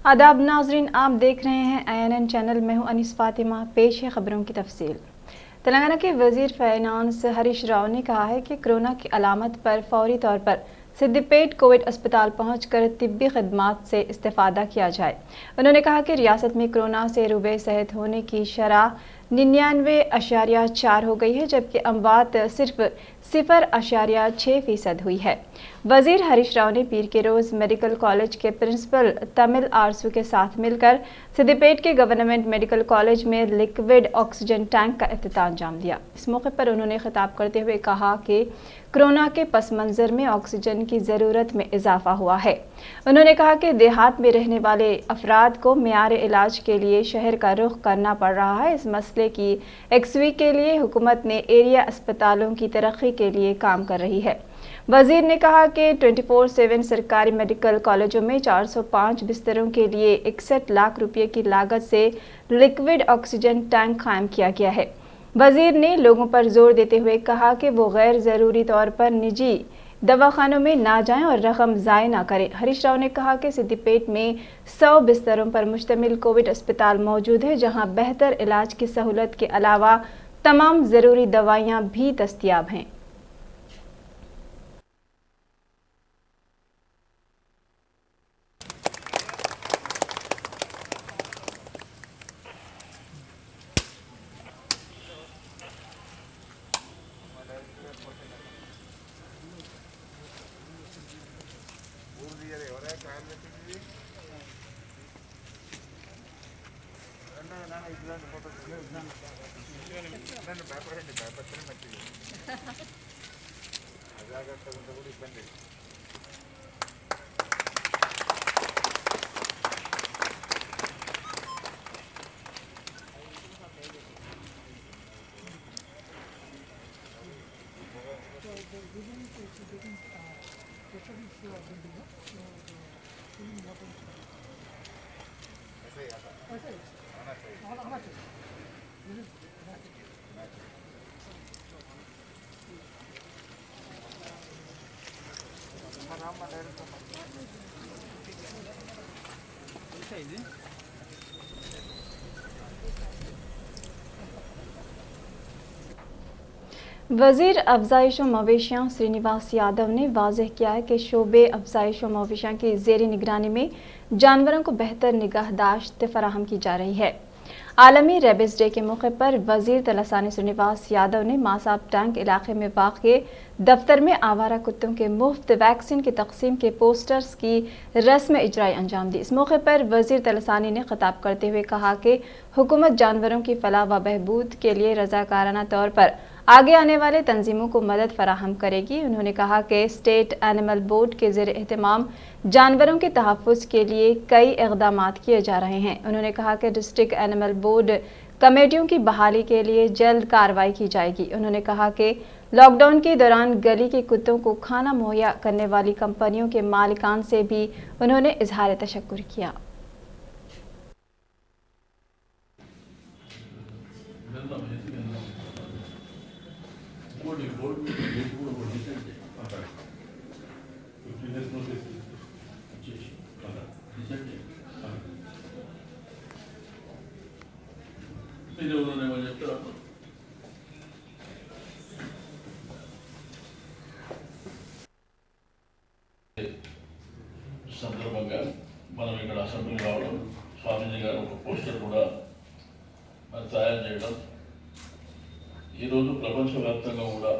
आदाब नाजरीन, आप देख रहे हैं INN चैनल। मैं हूं अनीस फातिमा। पेश है खबरों की तफसील। तेलंगाना के वजीर फाइनेंस हरीश राव ने कहा है कि कोरोना की अलामत पर फौरी तौर पर सिद्दीपेट कोविड अस्पताल पहुंचकर तिब्बी खदमात से इस्तेफादा किया जाए। उन्होंने कहा कि रियासत में कोरोना से रुबे सेहत होने की शरह 99.4 हो गई है, जबकि अमवात सिर्फ 0.6% हुई है। वजीर हरीश राव ने पीर के रोज़ मेडिकल कॉलेज के प्रिंसिपल तमिल आरसू के साथ मिलकर सिद्दीपेट के गवर्नमेंट मेडिकल कॉलेज में लिक्विड ऑक्सीजन टैंक का इंतजाम दिया। इस मौके पर उन्होंने खिताब करते हुए कहा कि कोरोना के पस मंज़र में ऑक्सीजन की ज़रूरत में इजाफा हुआ है। उन्होंने कहा कि देहात में रहने वाले अफराद को मियार इलाज के लिए शहर का रुख करना पड़ रहा है। इस मसले की एक्सवी के लिए हुकूमत ने एरिया अस्पतालों की तरक्की के लिए काम कर रही है। वजीर ने कहा कि 24/7 सरकारी मेडिकल कॉलेजों में 405 बिस्तरों के लिए 61 लाख रुपये की लागत से लिक्विड ऑक्सीजन टैंक कायम किया गया है। वजीर ने लोगों पर जोर देते हुए कहा कि वो गैर ज़रूरी तौर पर निजी दवाखानों में ना जाएं और रकम ज़ाय ना करें। हरीश राव ने कहा कि सिद्दीपेट में 100 बिस्तरों पर मुश्तमिल कोविड अस्पताल मौजूद है, जहां बेहतर इलाज की सहूलत के अलावा तमाम ज़रूरी दवाइयाँ भी दस्तयाब हैं। वज़ीर अफजाइश व मवेशियाँ श्रीनिवास यादव ने वाज़ेह किया है कि शोबे अफजाइश व मवेशियाँ की ज़ेरी निगरानी में जानवरों को बेहतर निगाहदाश्त फराहम की जा रही है। आलमी रेबिस डे के मौके पर वज़ीर तलसानी श्रीनिवास यादव ने मासाब टैंक इलाके में वाक़े दफ्तर में आवारा कुत्तों के मुफ्त वैक्सीन की तकसीम के पोस्टर्स की रस्म इजराई अंजाम दी। इस मौके पर वज़ीर तलसानी ने खिताब करते हुए कहा कि हुकूमत जानवरों की फलाह व बहबूद के लिए रज़ाकाराना तौर पर आगे आने वाले तंजीमों को मदद फराहम करेगी। उन्होंने कहा कि स्टेट एनिमल बोर्ड के ज़ेर एहतमाम जानवरों के तहफ़्फ़ुज़ के लिए कई इक़दामात किए जा रहे हैं। उन्होंने कहा कि डिस्ट्रिक्ट एनिमल बोर्ड कमेटियों की बहाली के लिए जल्द कार्रवाई की जाएगी। उन्होंने कहा कि लॉकडाउन के दौरान गली के कुत्तों को खाना मुहैया करने वाली कंपनियों के मालिकान से भी उन्होंने इजहार तशक्कुर किया। సందర్భంగా మనం ఇక్కడ అసెంబ్లీ రావడం, స్వామీజీ గారు ఒక పోస్టర్ కూడా తయారు చేయడం, ఈరోజు ప్రపంచవ్యాప్తంగా కూడా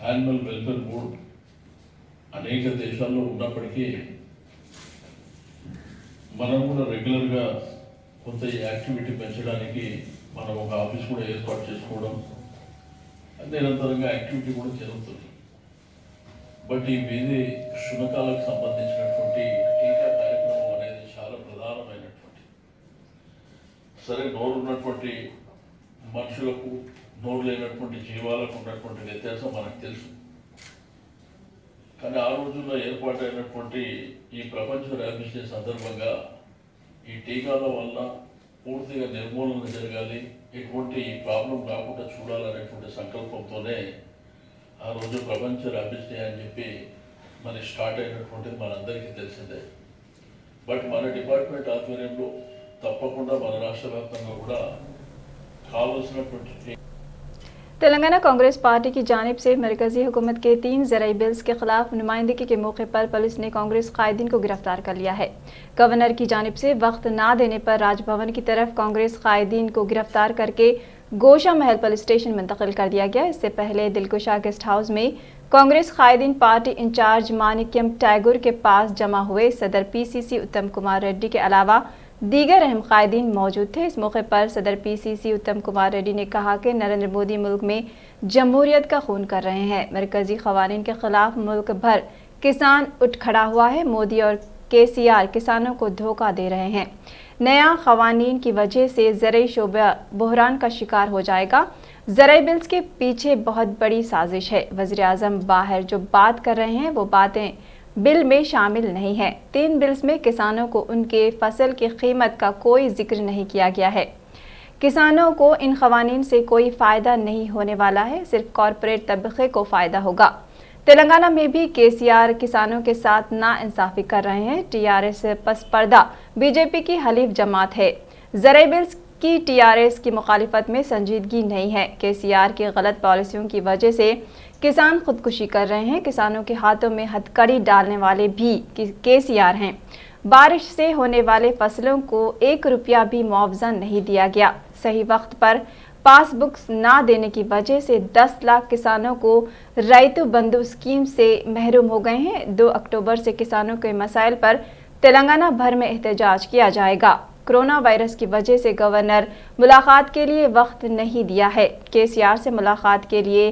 యానిమల్ వెల్ఫేర్ బోర్డ్ అనేక దేశాల్లో ఉన్నప్పటికీ మనం కూడా రెగ్యులర్గా కొంత ఈ యాక్టివిటీ పెంచడానికి మనం ఒక ఆఫీస్ కూడా ఏర్పాటు చేసుకోవడం, నిరంతరంగా యాక్టివిటీ కూడా జరుగుతుంది. బట్ ఈ వీధి శునకాలకు సంబంధించినటువంటి టీకా కార్యక్రమం అనేది చాలా ప్రధానమైనటువంటి, సరే నోరు ఉన్నటువంటి మనుషులకు నోరు లేనటువంటి జీవాలకు ఉన్నటువంటి వ్యత్యాసం మనకు తెలుసు. కానీ ఆ రోజుల్లో ఏర్పాటైనటువంటి ఈ ప్రపంచ ర్యాబిస్ డే సందర్భంగా ఈ టీకాల వల్ల పూర్తిగా నిర్మూలన జరగాలి, ఎటువంటి ప్రాబ్లం రాకుండా చూడాలనేటువంటి సంకల్పంతోనే ఆ రోజు ప్రపంచ ర్యాబిస్ డే అని చెప్పి మరి స్టార్ట్ అయినటువంటిది మనందరికీ తెలిసిందే. బట్ మన డిపార్ట్మెంట్ ఆధ్వర్యంలో తప్పకుండా మన రాష్ట్ర వ్యాప్తంగా కూడా కావాల్సినటువంటి तेलंगाना कांग्रेस पार्टी की जानिब से मरकजी हुकूमत के 3 ज़राई बिल्स के खिलाफ नुमाइंदगी के मौके पर पुलिस ने कांग्रेस कायदीन को गिरफ्तार कर लिया है। गवर्नर की जानिब से वक्त ना देने पर राजभवन की तरफ कांग्रेस कायदीन को गिरफ्तार करके गोशा महल पुलिस स्टेशन मुंतकिल कर दिया गया। इससे पहले दिलकुशा गेस्ट हाउस में कांग्रेस कायदीन पार्टी इंचार्ज मानिक्यम टैगोर के पास जमा हुए सदर पीसीसी उत्तम कुमार रेड्डी के अलावा दीगर अहम कायदीन मौजूद थे। इस मौके पर सदर पीसीसी उत्तम कुमार रेड्डी ने कहा कि नरेंद्र मोदी मुल्क में जमहूरियत का खून कर रहे हैं। मरकजी क़वानीन के खिलाफ मुल्क भर किसान उठ खड़ा हुआ है। मोदी और केसीआर किसानों को धोखा दे रहे हैं। नया क़वानीन की वजह से ज़राई शोबा बहरान का शिकार हो जाएगा। ज़राई बिल्स के पीछे बहुत बड़ी साजिश है। वज़ीर आज़म बाहर जो बात कर रहे हैं वो बातें बिल में शामिल नहीं है। 3 बिल्स में किसानों को उनके फसल की कीमत का कोई जिक्र नहीं किया गया है। किसानों को इन क़वानीन से कोई फ़ायदा नहीं होने वाला है, सिर्फ कॉरपोरेट तबक़े को फ़ायदा होगा। तेलंगाना में भी केसीआर किसानों के साथ नाइंसाफ़ी कर रहे हैं। टीआरएस पस पर्दा बीजेपी की हलीफ जमात है। ज़राई बिल्स की टीआरएस की मुखालिफत में संजीदगी नहीं है। केसीआर की गलत पॉलिसियों की वजह से किसान खुदकुशी कर रहे हैं। किसानों के हाथों में हथकड़ी डालने वाले भी केसीआर हैं। बारिश से होने वाले फसलों को 1 रुपया भी मुआवजा नहीं दिया गया। सही वक्त पर पासबुक्स ना देने की वजह से 10 लाख किसानों को रैतु बंधु स्कीम से महरूम हो गए हैं। 2 अक्टूबर से किसानों के मसाइल पर तेलंगाना भर में एहतजाज किया जाएगा। कोरोना वायरस की वजह से गवर्नर मुलाकात के लिए वक्त नहीं दिया है। केसीआर से मुलाकात के लिए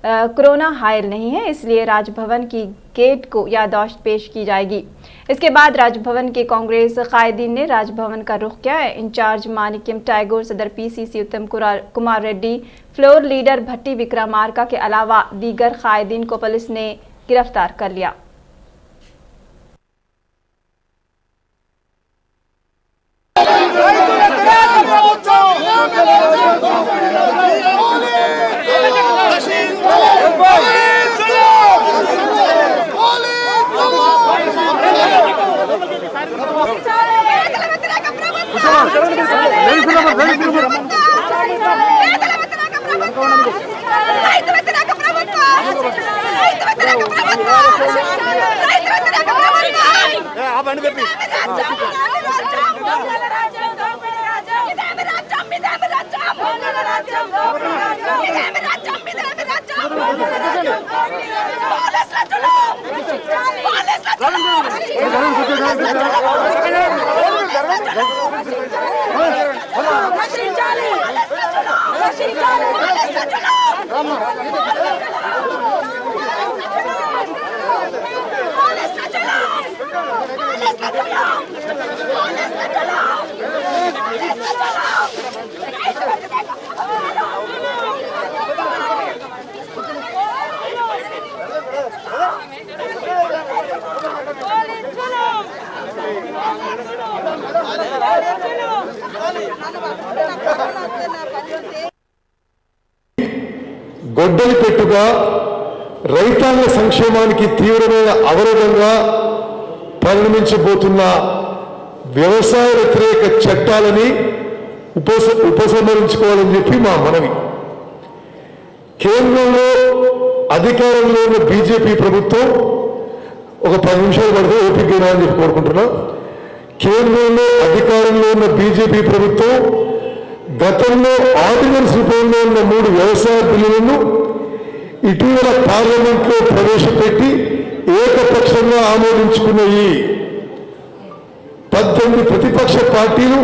कोरोना हायल नहीं है, इसलिए राजभवन की गेट को याददाश्त पेश की जाएगी। इसके बाद राजभवन के कांग्रेस कायदीन ने राजभवन का रुख किया है। इंचार्ज मानिक्यम टैगोर, सदर पीसीसी उत्तम कुमार रेड्डी, फ्लोर लीडर भट्टी विक्रमार्का के अलावा दीगर कायदीन को पुलिस ने गिरफ्तार कर लिया। గొడ్డలి పెట్టుగా రైతాంగ సంక్షేమానికి తీవ్రమైన అవరోధంగా పరిణమించబోతున్న వ్యవసాయ వ్యతిరేక చట్టాలని ఉపసంహరించుకోవాలని చెప్పి మా మనవి. కేంద్రంలో అధికారంలో ఉన్న బీజేపీ ప్రభుత్వం ఒక 10 నిమిషాలు పడితే ఓపిక అని చెప్పి కోరుకుంటున్నా. కేంద్రంలో అధికారంలో ఉన్న బీజేపీ ప్రభుత్వం గతంలో ఆర్డినెన్స్ రూపంలో ఉన్న 3 వ్యవసాయ బిల్లులను ఇటీవల పార్లమెంట్లో ప్రవేశపెట్టి ఏకపక్షంగా ఆమోదించుకున్న ఈ 18 ప్రతిపక్ష పార్టీలు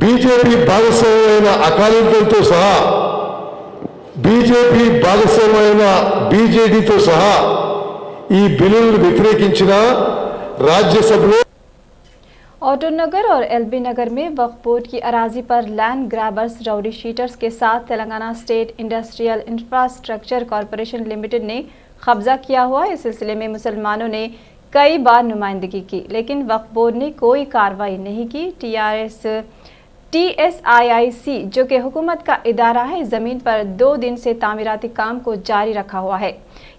బీజేపీ భాగస్వామ్యమైన అకాలీదళంతో సహా బీజేపీ భాగస్వామ్యమైన బీజేడీతో సహా ఈ బిల్లులను వ్యతిరేకించిన రాజ్యసభలో ऑटो नगर और एलबी नगर में वक्फ बोर्ड की अराजी पर लैंड ग्रैबर्स राउडी शीटर्स के साथ Telangana state industrial infrastructure corporation limited ने कब्जा किया हुआ। इस सिलसिले में मुसलमानों ने कई बार नुमाइंदगी की, लेकिन वक्फ बोर्ड ने कोई कार्रवाई नहीं की। टीआरएस TSIIC जो कि हुकूमत का इदारा है, ज़मीन पर 2 दिन से तामीराती काम को जारी रखा हुआ है।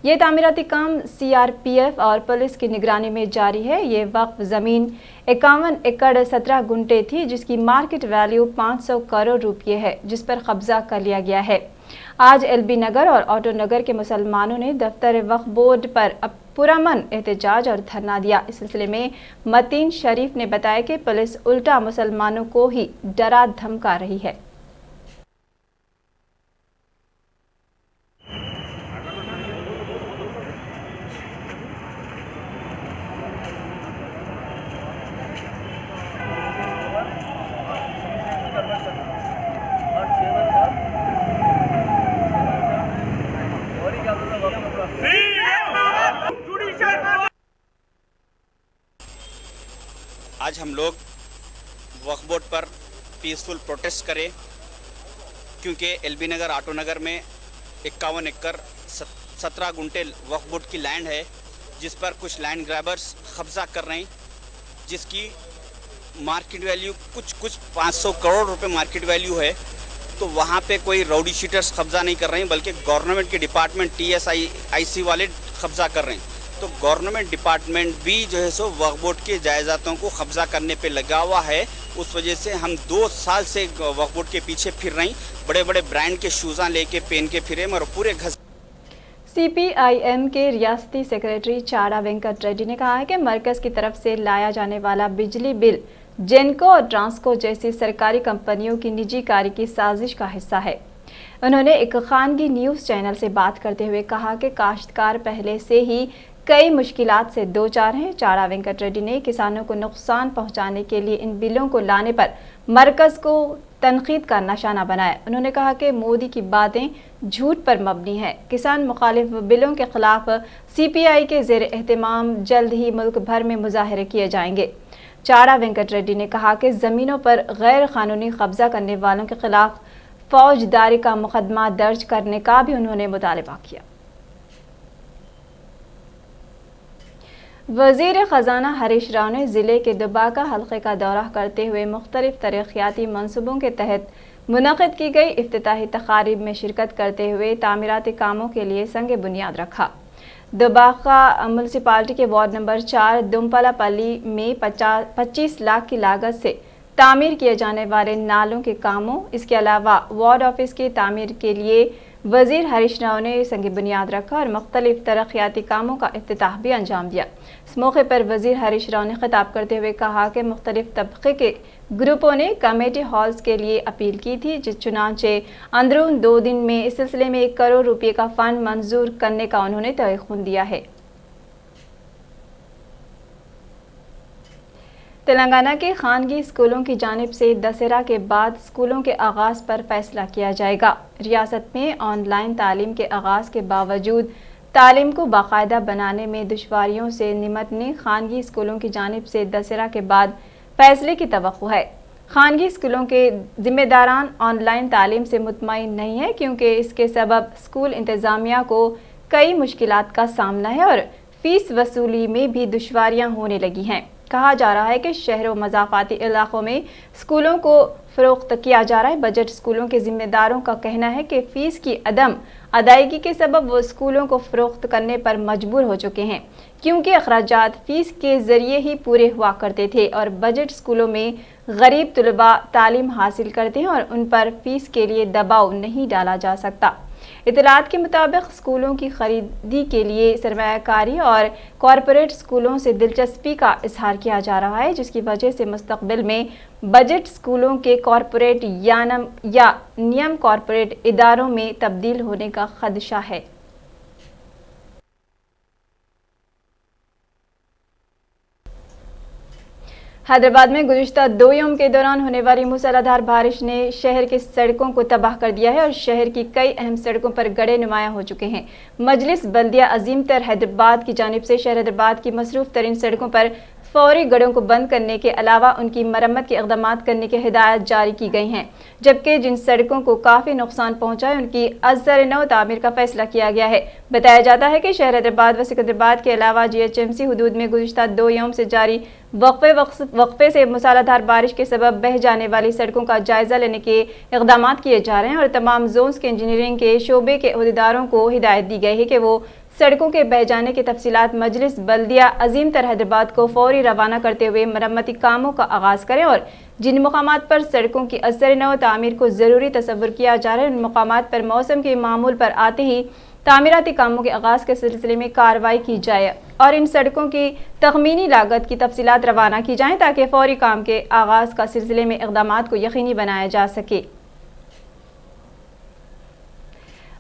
ये तामीराती काम CRPF और पुलिस की निगरानी में जारी है। ये वक्फ ज़मीन 51 एकड़ 17 गुंटे थी, जिसकी मार्केट वैल्यू 500 करोड़ रुपये है, जिस पर कब्जा कर लिया गया है। आज LB नगर और ऑटो नगर के मुसलमानों ने दफ्तर वक्फ बोर्ड पर पुरअमन एहतजाज और धरना दिया। इस सिलसिले में मतीन शरीफ ने बताया कि पुलिस उल्टा मुसलमानों को ही डरा धमका रही है। आज हम लोग वक्फ बोर्ड पर पीसफुल प्रोटेस्ट करें, क्योंकि LB नगर ऑटो नगर में 51 एकड़ 17 गुंटे वक्फ बोर्ड की लैंड है, जिस पर कुछ लैंड ग्रैबर्स कब्जा कर रहे हैं, जिसकी मार्केट वैल्यू कुछ 500 करोड़ रुपए मार्केट वैल्यू है। तो वहाँ पे कोई राउडी शीटर्स कब्जा नहीं कर रहे हैं, बल्कि गवर्नमेंट के डिपार्टमेंट TSIIC वाले कब्जा कर रहे हैं। तो गवर्नमेंट डिपार्टमेंट भी जो है सो वक्फ बोर्ड के जायदादों को कब्जा करने पे लगा हुआ है। उस वजह से हम 2 साल से वक्फ बोर्ड के पीछे फिर रहे हैं, बड़े बड़े ब्रांड के शूज़ा लेके पहन के फिरे और पूरे घस। CPIM के रियासती सेक्रेटरी चाड़ा वेंकट रेड्डी ने कहा है कि मरकज़ की तरफ से लाया जाने वाला बिजली बिल जेनको और ट्रांसको जैसी सरकारी कंपनियों की निजीकारी की साजिश का हिस्सा है। उन्होंने एक खानगी न्यूज़ चैनल से बात करते हुए कहा कि काश्तकार पहले से ही कई मुश्किलात से दो चार हैं। चाड़ा वेंकट रेड्डी ने किसानों को नुकसान पहुंचाने के लिए इन बिलों को लाने पर मरकज़ को तनकीद का निशाना बनाया। उन्होंने कहा कि मोदी की बातें झूठ पर मबनी हैं। किसान मुखालिफ बिलों के खिलाफ CPI के ज़ेर एहतमाम जल्द ही मुल्क भर में मुजाहरे किए जाएंगे। चाड़ा वेंकट रेड्डी ने कहा कि ज़मीनों पर गैर कानूनी कब्जा करने वालों के खिलाफ फौजदारी का मुकदमा दर्ज करने का भी उन्होंने मुतालबा किया। वज़ीर ख़ज़ाना हरीश राव ने ज़िले के दुबाका हल्के का दौरा करते हुए मुख्तलिफ तरक्याती मनसूबों के तहत मुनक़िद की गई इफ्तिताही तक़ारीब में शिरकत करते हुए तामीराती कामों के लिए संग बुनियाद रखा। दुबाका म्यूनसिपालिटी के वार्ड नंबर 4 दुमपलापल्ली में 25 लाख की लागत से तामीर किए जाने वाले नालों के कामों, इसके अलावा वार्ड ऑफिस की तामीर के लिए वज़ीर हरीश राव ने संग बुनियाद रखा और मुख्तलिफ तरक्याती कामों का इफ्तिताह भी अंजाम दिया। इस मौके पर वज़ीर हरीश राव ने खिताब करते हुए कहा कि मुख्तलिफ तबके के ग्रुपों ने कमेटी हॉल्स के लिए अपील की थी, जिस चुनांचे अंदरून 2 दिन में इस सिलसिले में 1 करोड़ रुपये का फ़ंड मंजूर करने का उन्होंने तयख़ुन दिया है। तेलंगाना के खानगी स्कूलों की जानिब से दशहरा के बाद स्कूलों के आगाज़ पर फैसला किया जाएगा। रियासत में ऑनलाइन तालीम के आगाज़ के बावजूद तालीम को बाकायदा बनाने में दुश्वारियों से निमटने खानगी स्कूलों की जानिब से दशहरा के बाद फैसले की तवक्को है। खानगी स्कूलों के जिम्मेदारान ऑनलाइन तालीम से मुतमईन नहीं है, क्योंकि इसके सबब स्कूल इंतज़ामिया को कई मुश्किलात का सामना है और फीस वसूली में भी दुश्वारियाँ होने लगी हैं। कहा जा रहा है कि शहरों मज़ाफ़ाती इलाकों में स्कूलों को फ़रोख्त किया जा रहा है। बजट स्कूलों के ज़िम्मेदारों का कहना है कि फ़ीस की अदम अदायगी के सबब वो स्कूलों को फ़रोख्त करने पर मजबूर हो चुके हैं, क्योंकि अखराजात फ़ीस के ज़रिए ही पूरे हुआ करते थे और बजट स्कूलों में गरीब तलबा तालीम हासिल करते हैं और उन पर फ़ीस के लिए दबाव नहीं डाला जा सकता। इतलात के मुताबिक स्कूलों की खरीदी के लिए सरमायाकारी और कॉरपोरेट स्कूलों से दिलचस्पी का इजहार किया जा रहा है, जिसकी वजह से मुस्तकबिल में बजट स्कूलों के कॉरपोरेट या नियम कॉरपोरेट इदारों में तब्दील होने का खदशा है। हैदराबाद में गुज़िश्ता 2 यौम के दौरान होने वाली मूसलाधार बारिश ने शहर की सड़कों को तबाह कर दिया है और शहर की कई अहम सड़कों पर गड़े नुमायां हो चुके हैं। मजलिस बल्दिया अजीम तर हैदराबाद की जानिब से शहर हैदराबाद की मसरूफ़ तरीन सड़कों पर फौरी गड़ों को बंद करने के अलावा उनकी मरम्मत के इक़दामात करने की हिदायत जारी की गई हैं, जबकि जिन सड़कों को काफ़ी नुकसान पहुंचा है उनकी अज़र नौ तामीर का फैसला किया गया है। बताया जाता है कि शहर हैदराबाद व सिकंदराबाद के अलावा GHMC हदूद में गुज़िश्ता 2 यौम से जारी वक्फे से मूसलाधार बारिश के सबब बह जाने वाली सड़कों का जायजा लेने के इक़दामात किए जा रहे हैं और तमाम जोन्स के इंजीनियरिंग के शोबे के अहदेदारों को हिदायत दी गई है कि वो सड़कों के बह जाने की तफसीलात मजलिस बल्दिया अजीम तर हैदराबाद को फौरी रवाना करते हुए मरम्मती कामों का आगाज़ करें और जिन मकामात पर सड़कों की असर नौ तामीर को ज़रूरी तसव्वुर किया जा रहा है उन मकामात पर मौसम के मामूल पर आते ही तामीराती कामों के आगाज़ के सिलसिले में कार्रवाई की जाए और इन सड़कों की तखमीनी लागत की तफसीलात रवाना की जाएँ ताकि फौरी काम के आगाज़ का सिलसिले में इक़दामात को यकीनी बनाया जा सके।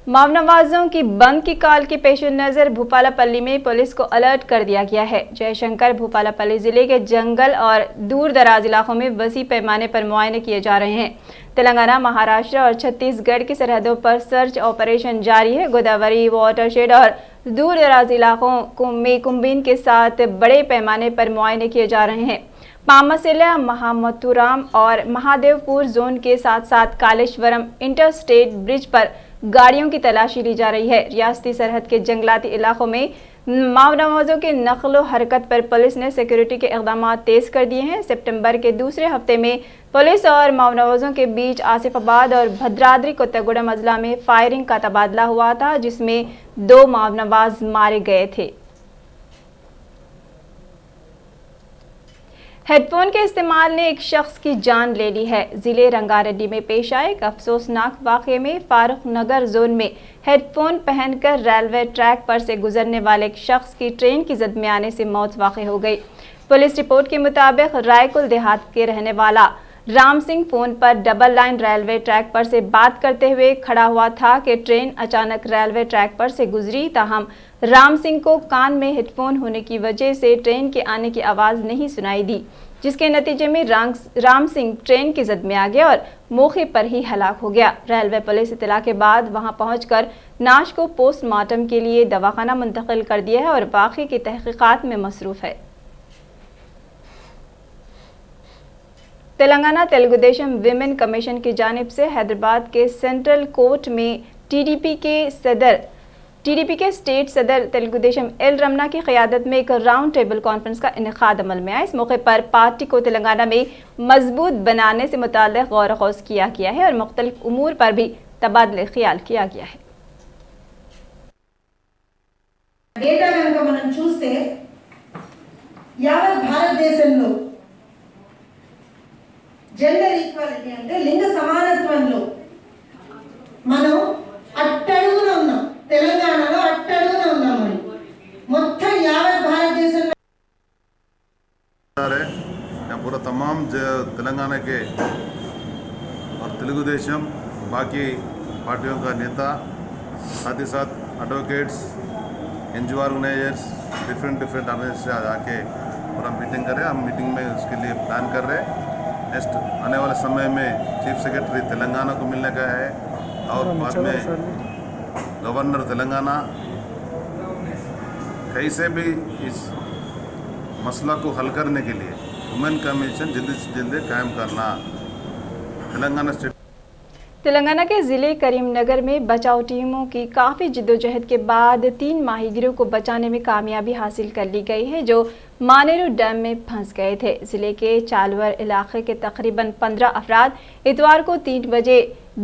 मावनवाजों की बंद की काल के पेश नज़र भूपालापल्ली में पुलिस को अलर्ट कर दिया गया है। जयशंकर भूपालापल्ली जिले के जंगल और दूर दराज इलाकों में वसी पैमाने पर मुआयने किए जा रहे हैं। तेलंगाना, महाराष्ट्र और छत्तीसगढ़ की सरहदों पर सर्च ऑपरेशन जारी है। गोदावरी वाटरशेड और दूर दराज इलाकों में कुंभीन के साथ बड़े पैमाने पर मुआयने किए जा रहे हैं। पामासिला, महामथुराम और महादेवपुर जोन के साथ साथ कालेश्वरम इंटरस्टेट ब्रिज पर गाड़ियों की तलाशी ली जा रही है। रियासती सरहद के जंगलाती इलाकों में मावनवाजों के नक्लो हरकत पर पुलिस ने सिक्योरिटी के इक़दामात तेज़ कर दिए हैं। सितंबर के दूसरे हफ्ते में पुलिस और मावनवाजों के बीच आसिफाबाद और भद्राद्री कोत्तागुडम अजला में फायरिंग का तबादला हुआ था, जिसमें 2 मावनवाज मारे गए थे। हेडफोन के इस्तेमाल ने एक शख्स की जान ले ली है। जिले रंगारेड्डी में पेश आए एक अफसोसनाक वाक़े में फारूक नगर जोन में हेडफोन पहनकर रेलवे ट्रैक पर से गुजरने वाले एक शख्स की ट्रेन की जद में आने से मौत वाक़ हो गई। पुलिस रिपोर्ट के मुताबिक रायकुल देहात के रहने वाला राम सिंह फोन पर डबल लाइन रेलवे ट्रैक पर से बात करते हुए खड़ा हुआ था कि ट्रेन अचानक रेलवे ट्रैक पर से गुजरी। ताहम राम सिंह को कान में हेडफोन होने की वजह से ट्रेन के आने की आवाज़ नहीं सुनाई दी, जिसके नतीजे में राम सिंह ट्रेन की जद में आ गया और मौके पर ही हलाक हो गया। रेलवे पुलिस इत्तला के बाद वहां पहुंचकर नाश को पोस्टमार्टम के लिए दवाखाना मुंतकिल कर दिया है और बाकी की तहकीकात में मसरूफ़ है। तेलंगाना तेलुगुदेशम विमेन कमीशन की जानिब से हैदराबाद के सेंट्रल कोर्ट में टीडीपी के स्टेट सदर तेलुगुदेशम एल रमना की क़यादत में एक राउंड टेबल कॉन्फ्रेंस का इनेकाद अमल में आया। इस मौके पर पार्टी को तेलंगाना में मजबूत बनाने से मुताल्लिक़ गौर ख़ौज़ किया गया है और मुख्तलिफ उमूर पर भी तबादले ख्याल किया गया है। डेटा गनुक మనం చూస్తే యావత్ భారతదేశంలో జెండర్ ఈక్వాలిటీ అంటే లింగ సమానత్వంలో మనం అట్టడుగున ఉన్నాం। తెలంగాణలో అట్టడుగున ఉన్నాం। మరి మొత్తం యావత్ భారతదేశంలో या पूरा तमाम तेलंगाना के और तेलुगुदेशम बाकी पार्टियों का नेता, साथ ही साथ advocates, NGO organisers, different organisation से आके पूरा मीटिंग करें। हम मीटिंग में उसके लिए प्लान कर रहे हैं। नेक्स्ट आने वाले समय में चीफ सेक्रेटरी तेलंगाना को मिलने का है और बाद में गवर्नर तेलंगाना कैसे भी इस मसला को हल करने के लिए वुमेन कमीशन जल्दी से जल्दी कायम करना। तेलंगाना के ज़िले करीमनगर में बचाव टीमों की काफ़ी जिद्दोजहद के बाद 3 माहीगिरों को बचाने में कामयाबी हासिल कर ली गई है जो मानेरू डैम में फंस गए थे। ज़िले के चालवर इलाके के तकरीबन 15 अफराद इतवार को 3 बजे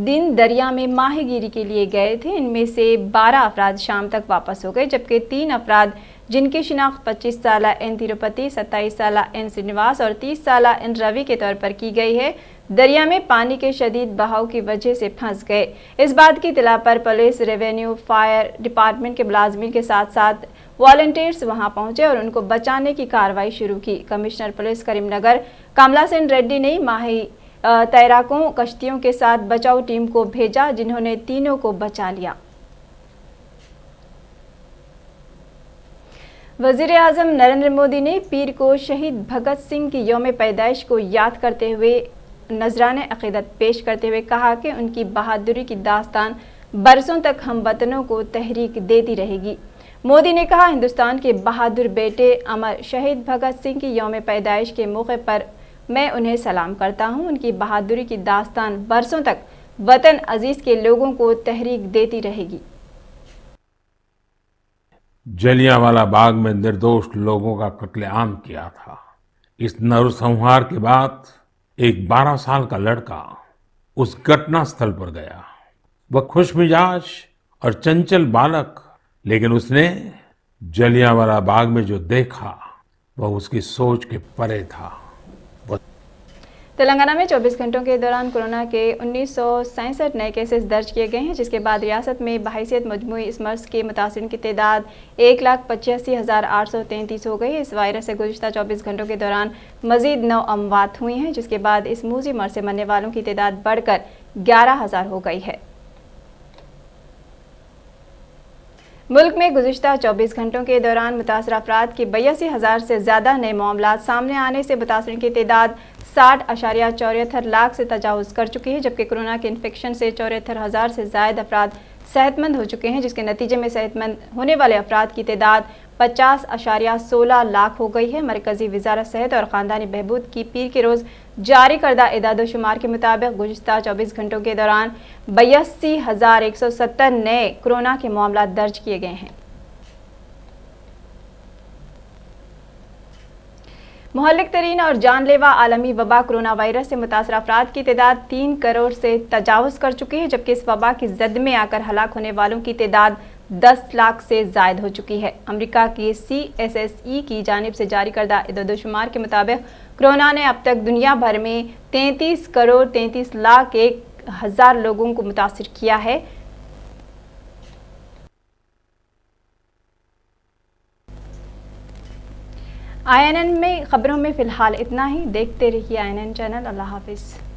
दिन दरिया में माहीगिरी के लिए गए थे। इनमें से 12 अफराद शाम तक वापस हो गए, जबकि 3 अफराद जिनकी शिनाख्त 25 साला एन तिरुपति, 27 साला एन श्रीनिवास और 30 साला एन रवि के तौर पर की गई है, दरिया में पानी के शदीद बहाव की वजह से फंस गए। इस बात की इत्तला पर पुलिस, रेवेन्यू, फायर डिपार्टमेंट के मुलाजमीन के साथ साथ वॉलंटियर्स वहां पहुंचे और उनको बचाने की कार्रवाई शुरू की। कमिश्नर पुलिस करीमनगर कमला सेन रेड्डी ने माही तैराकों कश्तियों के साथ बचाव टीम को भेजा, जिन्होंने तीनों को बचा लिया। वज़ीर आज़म नरेंद्र मोदी ने पीर को शहीद भगत सिंह की यौम पैदाइश को याद करते हुए नजराने अक़ीदत पेश करते हुए कहा कि उनकी बहादुरी की दास्तान बरसों तक हम वतनों को तहरीक देती रहेगी। मोदी ने कहा, हिंदुस्तान के बहादुर बेटे अमर शहीद भगत सिंह की यौम पैदाइश के मौके पर मैं उन्हें सलाम करता हूं। उनकी बहादुरी की दास्तान बरसों तक वतन अजीज के लोगों को तहरीक देती रहेगी। जलियांवाला बाग में निर्दोष लोगों का कत्लेआम किया था। इस नरसंहार के बाद एक 12 साल का लड़का उस घटना स्थल पर गया। वह खुशमिजाज और चंचल बालक, लेकिन उसने जलियांवाला बाग में जो देखा वह उसकी सोच के परे था। तेलंगाना में 24 घंटों के दौरान कोरोना के 1967 नए केसेस दर्ज किए गए हैं, जिसके बाद रियासत में बहैसियत मजमूई इस मर्ज के मुतासिरीन की तादाद 1,85,833 हो गई। इस वायरस से गुज़िश्ता 24 घंटों के दौरान मजीद 9 अमवात हुई हैं, जिसके बाद इस मूजी मर्ज से मरने वालों की तादाद बढ़कर 11,000 हो गई है। मुल्क में गुज़िश्ता 24 घंटों के दौरान मुतासर अफराद की 82,000 से ज़्यादा नए मामलात सामने आने से मुतासरीन की तादाद 60.74 लाख से तजावुज़ कर चुकी है, जबकि कोरोना के इन्फेक्शन से 74,000 से ज़ायद अफराद सेहतमंद हो चुके हैं, जिसके नतीजे में सेहतमंद होने वाले अफराद की तादाद 50.16 लाख हो गई है। मरकज़ी वज़ारत सेहत और ख़ानदानी बहबूद की पीर के रोज़ जारी करदा इदाद-ओ-शुमार के मुताबिक गुज़िश्ता 24 घंटों के दौरान 82,170 नए कोरोना के मामला दर्ज किए गए हैं। मुहल्लिक तरीन और जानलेवा आलमी वबा कोरोना वायरस से मुतासर अफराद की तादाद 3 करोड़ से तजावुज़ कर चुकी है, जबकि इस वबा की जद में आकर हलाक होने वालों की तादाद 10 लाख से ज़ायद हो चुकी है। अमेरिका की CSSE की जानिब से जारी करदा इदाद-ओ-शुमार के मुताबिक कोरोना ने अब तक दुनिया भर में 33 करोड़ 33 लाख 1,000 लोगों को मुतासिर किया है। INN में खबरों में फ़िलहाल इतना ही। देखते रहिए INN चैनल। अल्लाह हाफिज़।